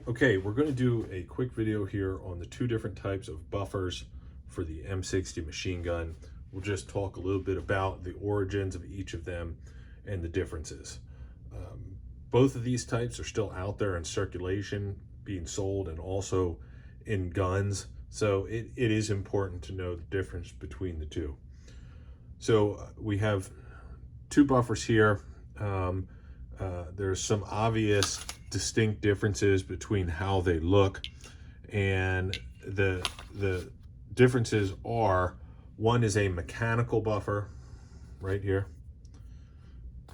Okay, we're going to do a quick video here on the two different types of buffers for the M60 machine gun. We'll just talk a little bit about the origins of each of them and the differences. Both of these types are still out there in circulation, being sold, and also in guns. So it is important to know the difference between the two. So we have two buffers here. There's some obvious distinct differences between how they look, and the differences are, one is a mechanical buffer right here,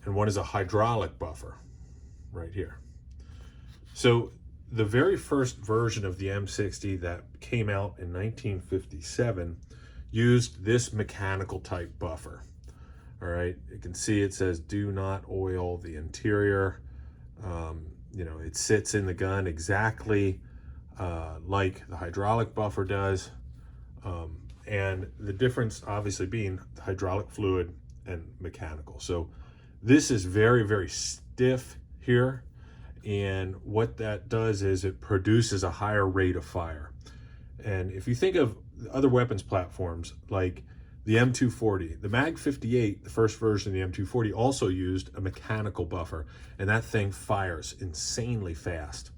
and one is a hydraulic buffer right here. So the very first version of the M60 that came out in 1957 used this mechanical type buffer. All right, you can see it says do not oil the interior. You know, it sits in the gun exactly like the hydraulic buffer does. And the difference obviously being the hydraulic fluid and mechanical. So this is very, very stiff here. And what that does is it produces a higher rate of fire. And if you think of other weapons platforms like the M240, the Mag 58, the first version of the M240, also used a mechanical buffer, and that thing fires insanely fast.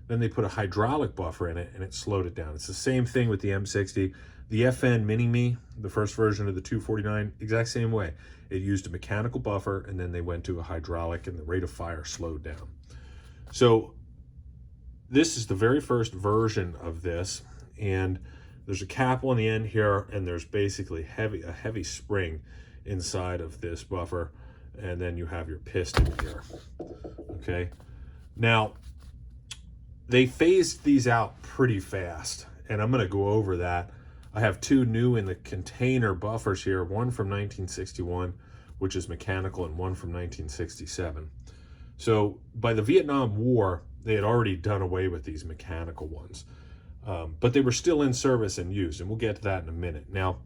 Then they put a hydraulic buffer in it and it slowed it down. It's the same thing with the M60. The FN Mini-Me, the first version of the 249, exact same way. It used a mechanical buffer and then they went to a hydraulic and the rate of fire slowed down. So this is the very first version of this, and there's a cap on the end here, and there's basically a heavy spring inside of this buffer, and then you have your piston here. Okay, now they phased these out pretty fast, and I'm going to go over that. I have two new in the container buffers here, one from 1961, which is mechanical, and one from 1967. So by the Vietnam War, they had already done away with these mechanical ones. But they were still in service and used, and we'll get to that in a minute. Now,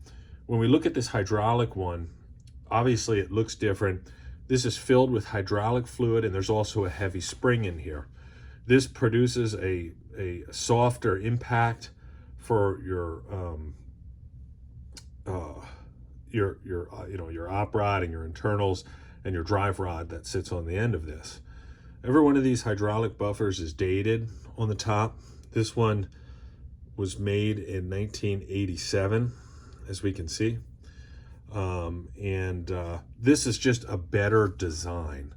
when we look at this hydraulic one, obviously it looks different. This is filled with hydraulic fluid, and there's also a heavy spring in here. This produces a softer impact for your op rod and your internals and your drive rod that sits on the end of this. Every one of these hydraulic buffers is dated on the top. This one was made in 1987, as we can see. This is just a better design.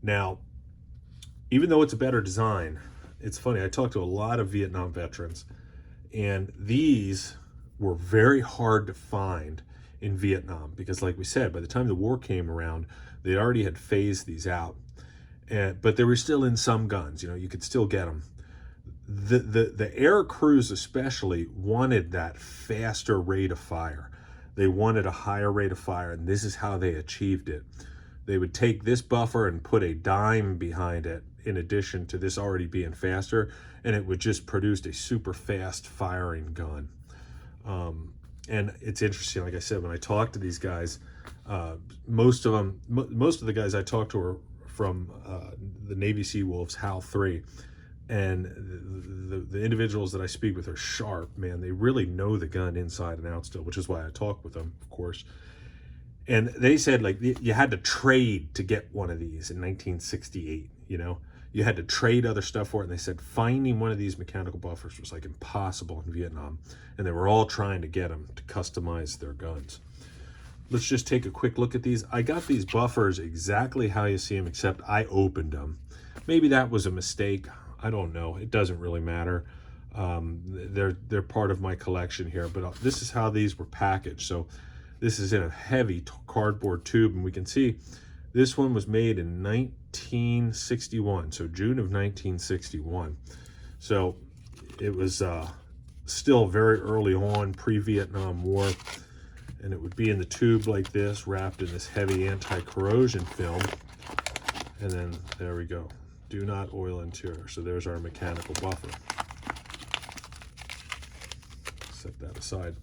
Now, even though it's a better design, it's funny, I talked to a lot of Vietnam veterans, and these were very hard to find in Vietnam because, like we said, by the time the war came around, they already had phased these out. But they were still in some guns, you know, you could still get them. The air crews especially wanted that faster rate of fire. They wanted a higher rate of fire, and this is how they achieved it. They would take this buffer and put a dime behind it in addition to this already being faster, and it would just produce a super fast firing gun. And it's interesting, like I said, when I talk to these guys, most of the guys I talked to were from the Navy Seawolves HAL 3, and the individuals that I speak with are sharp, man. They really know the gun inside and out still, which is why I talk with them, of course. And they said, like, you had to trade to get one of these in 1968, you know? You had to trade other stuff for it, and they said finding one of these mechanical buffers was like impossible in Vietnam, and they were all trying to get them to customize their guns. Let's just take a quick look at these. I got these buffers exactly how you see them, except I opened them. Maybe that was a mistake. I don't know. It doesn't really matter. They're part of my collection here, but this is how these were packaged. So this is in a heavy cardboard tube, and we can see this one was made in 1961, so June of 1961. So it was still very early on, pre-Vietnam War, and it would be in the tube like this, wrapped in this heavy anti-corrosion film. And then there we go. Do not oil interior. So there's our mechanical buffer. Set that aside.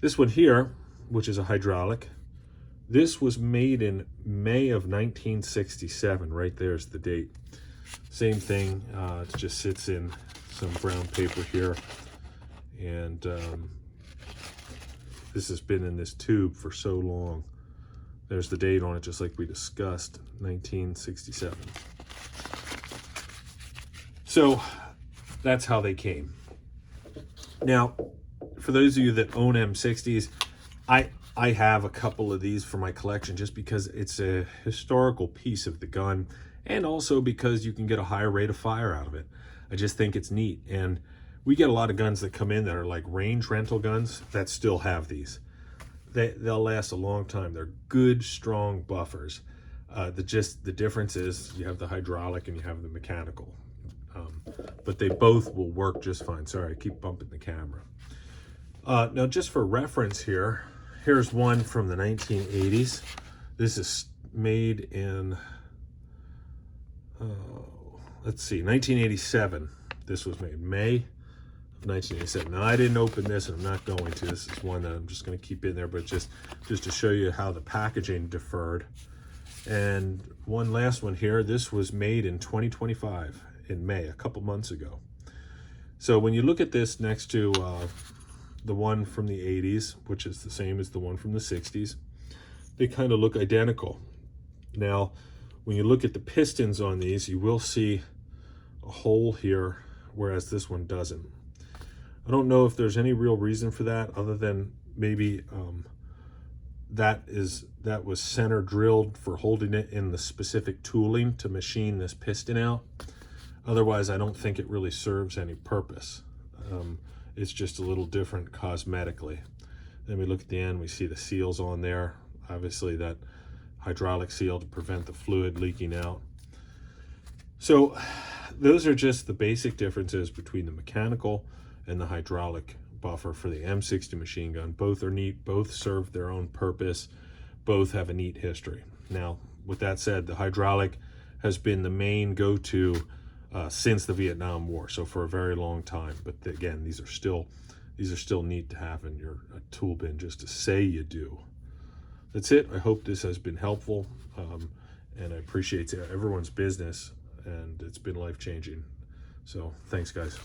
This one here, which is a hydraulic, this was made in May of 1967. Right there's the date. Same thing, it just sits in some brown paper here, and this has been in this tube for so long. There's the date on it, just like we discussed, 1967. So that's how they came. Now, for those of you that own M60s, I have a couple of these for my collection just because it's a historical piece of the gun, and also because you can get a higher rate of fire out of it. I just think it's neat. And we get a lot of guns that come in that are like range rental guns that still have these. They'll last a long time. They're good, strong buffers. The difference is you have the hydraulic and you have the mechanical. But they both will work just fine. Sorry, I keep bumping the camera. Now, just for reference here, here's one from the 1980s. This is made in, let's see, 1987. This was made May of 1987. Now, I didn't open this, and I'm not going to. This is one that I'm just going to keep in there, but just to show you how the packaging differed. And one last one here. This was made in 2025 in May, a couple months ago. So when you look at this next to the one from the 80s, which is the same as the one from the 60s, they kind of look identical. Now, when you look at the pistons on these, you will see a hole here, whereas this one doesn't. I don't know if there's any real reason for that, other than maybe that was center drilled for holding it in the specific tooling to machine this piston out. Otherwise, I don't think it really serves any purpose. It's just a little different cosmetically. Then we look at the end, we see the seals on there. Obviously that hydraulic seal to prevent the fluid leaking out. So those are just the basic differences between the mechanical and the hydraulic buffer for the M60 machine gun. Both are neat, both serve their own purpose, both have a neat history. Now, with that said, the hydraulic has been the main go-to since the Vietnam War, so for a very long time. But again, these are still neat to have in your tool bin, just to say you do. That's it. I hope this has been helpful, and I appreciate everyone's business, and it's been life-changing. So thanks, guys.